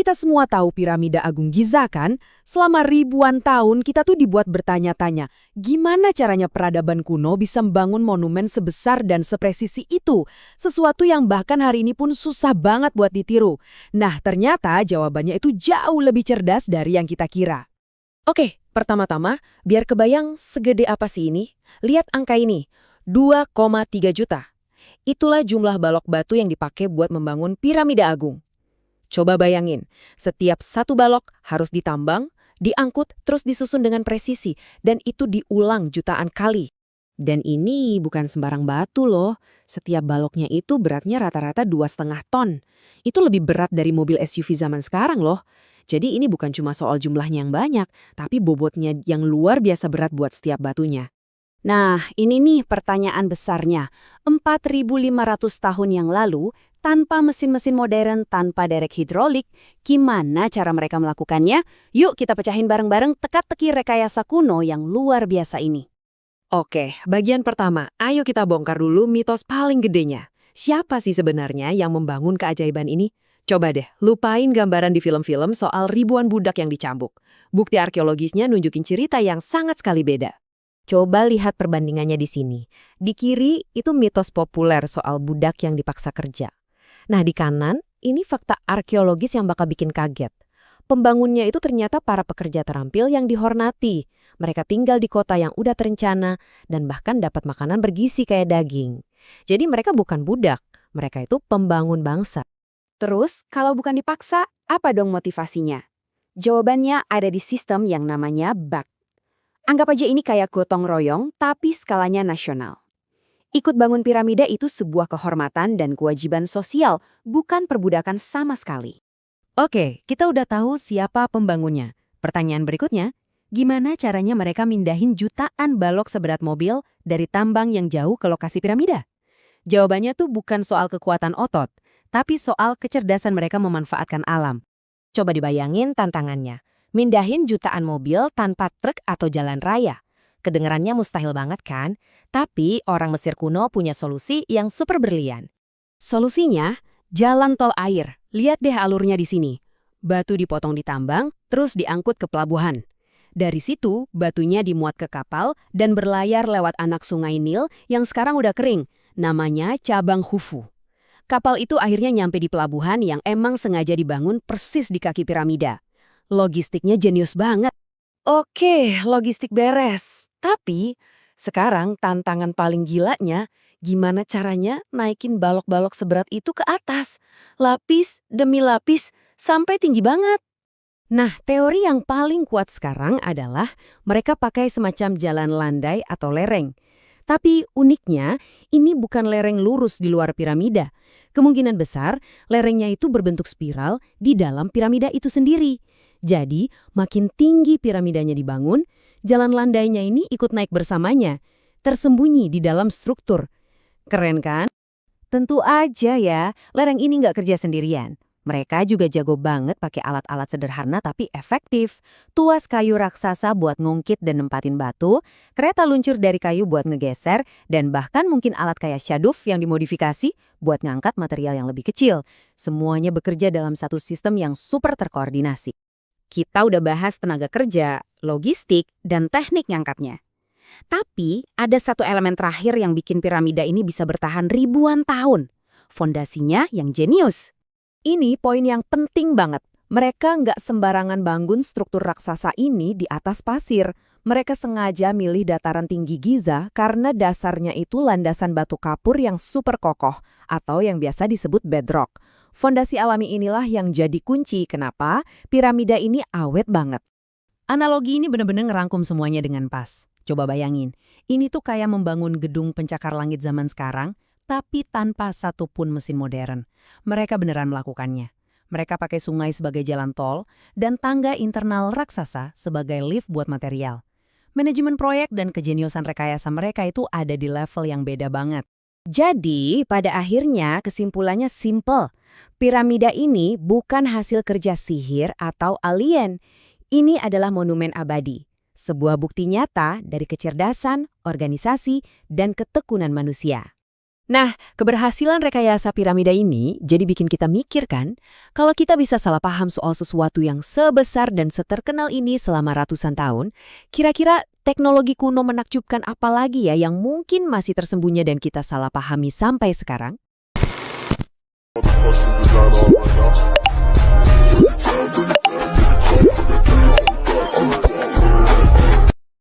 Kita semua tahu piramida Agung Giza kan? Selama ribuan tahun kita tuh dibuat bertanya-tanya, gimana caranya peradaban kuno bisa membangun monumen sebesar dan sepresisi itu? Sesuatu yang bahkan hari ini pun susah banget buat ditiru. Nah, ternyata jawabannya itu jauh lebih cerdas dari yang kita kira. Oke, pertama-tama, biar kebayang segede apa sih ini, lihat angka ini, 2,3 juta. Itulah jumlah balok batu yang dipakai buat membangun piramida Agung. Coba bayangin, setiap satu balok harus ditambang, diangkut, terus disusun dengan presisi, dan itu diulang jutaan kali. Dan ini bukan sembarang batu loh, setiap baloknya itu beratnya rata-rata 2,5 ton. Itu lebih berat dari mobil SUV zaman sekarang loh. Jadi ini bukan cuma soal jumlahnya yang banyak, tapi bobotnya yang luar biasa berat buat setiap batunya. Nah, ini nih pertanyaan besarnya. 4.500 tahun yang lalu, tanpa mesin-mesin modern, tanpa derek hidrolik, gimana cara mereka melakukannya? Yuk kita pecahin bareng-bareng teka-teki rekayasa kuno yang luar biasa ini. Oke, bagian pertama, ayo kita bongkar dulu mitos paling gedenya. Siapa sih sebenarnya yang membangun keajaiban ini? Coba deh, lupain gambaran di film-film soal ribuan budak yang dicambuk. Bukti arkeologisnya nunjukin cerita yang sangat sekali beda. Coba lihat perbandingannya di sini. Di kiri itu mitos populer soal budak yang dipaksa kerja. Nah di kanan, ini fakta arkeologis yang bakal bikin kaget. Pembangunnya itu ternyata para pekerja terampil yang dihormati. Mereka tinggal di kota yang udah terencana dan bahkan dapat makanan bergizi kayak daging. Jadi mereka bukan budak, mereka itu pembangun bangsa. Terus, kalau bukan dipaksa, apa dong motivasinya? Jawabannya ada di sistem yang namanya BAK. Anggap aja ini kayak gotong royong, tapi skalanya nasional. Ikut bangun piramida itu sebuah kehormatan dan kewajiban sosial, bukan perbudakan sama sekali. Oke, kita udah tahu siapa pembangunnya. Pertanyaan berikutnya, gimana caranya mereka mindahin jutaan balok seberat mobil dari tambang yang jauh ke lokasi piramida? Jawabannya tuh bukan soal kekuatan otot, tapi soal kecerdasan mereka memanfaatkan alam. Coba dibayangin tantangannya. Mindahin jutaan mobil tanpa truk atau jalan raya. Kedengarannya mustahil banget kan? Tapi orang Mesir kuno punya solusi yang super berlian. Solusinya, jalan tol air. Lihat deh alurnya di sini. Batu dipotong di tambang, terus diangkut ke pelabuhan. Dari situ, batunya dimuat ke kapal dan berlayar lewat anak sungai Nil yang sekarang udah kering. Namanya Cabang Khufu. Kapal itu akhirnya nyampe di pelabuhan yang emang sengaja dibangun persis di kaki piramida. Logistiknya jenius banget. Oke, logistik beres. Tapi, sekarang tantangan paling gilanya, gimana caranya naikin balok-balok seberat itu ke atas? Lapis demi lapis, sampai tinggi banget. Nah, teori yang paling kuat sekarang adalah mereka pakai semacam jalan landai atau lereng. Tapi uniknya, ini bukan lereng lurus di luar piramida. Kemungkinan besar, lerengnya itu berbentuk spiral di dalam piramida itu sendiri. Jadi, makin tinggi piramidanya dibangun, jalan landainya ini ikut naik bersamanya, tersembunyi di dalam struktur. Keren kan? Tentu aja ya, lereng ini nggak kerja sendirian. Mereka juga jago banget pakai alat-alat sederhana tapi efektif. Tuas kayu raksasa buat ngungkit dan nempatin batu, kereta luncur dari kayu buat ngegeser, dan bahkan mungkin alat kayak shaduf yang dimodifikasi buat ngangkat material yang lebih kecil. Semuanya bekerja dalam satu sistem yang super terkoordinasi. Kita udah bahas tenaga kerja, logistik, dan teknik ngangkatnya. Tapi ada satu elemen terakhir yang bikin piramida ini bisa bertahan ribuan tahun. Fondasinya yang jenius. Ini poin yang penting banget. Mereka nggak sembarangan bangun struktur raksasa ini di atas pasir. Mereka sengaja milih dataran tinggi Giza karena dasarnya itu landasan batu kapur yang super kokoh atau yang biasa disebut bedrock. Fondasi alami inilah yang jadi kunci kenapa piramida ini awet banget. Analogi ini benar-benar ngerangkum semuanya dengan pas. Coba bayangin, ini tuh kayak membangun gedung pencakar langit zaman sekarang, tapi tanpa satupun mesin modern. Mereka beneran melakukannya. Mereka pakai sungai sebagai jalan tol dan tangga internal raksasa sebagai lift buat material. Manajemen proyek dan kejeniusan rekayasa mereka itu ada di level yang beda banget. Jadi, pada akhirnya kesimpulannya simple. Piramida ini bukan hasil kerja sihir atau alien. Ini adalah monumen abadi. Sebuah bukti nyata dari kecerdasan, organisasi, dan ketekunan manusia. Nah, keberhasilan rekayasa piramida ini jadi bikin kita mikir kan, kalau kita bisa salah paham soal sesuatu yang sebesar dan seterkenal ini selama ratusan tahun, kira-kira teknologi kuno menakjubkan apa lagi ya yang mungkin masih tersembunyi dan kita salah pahami sampai sekarang? Bring it down,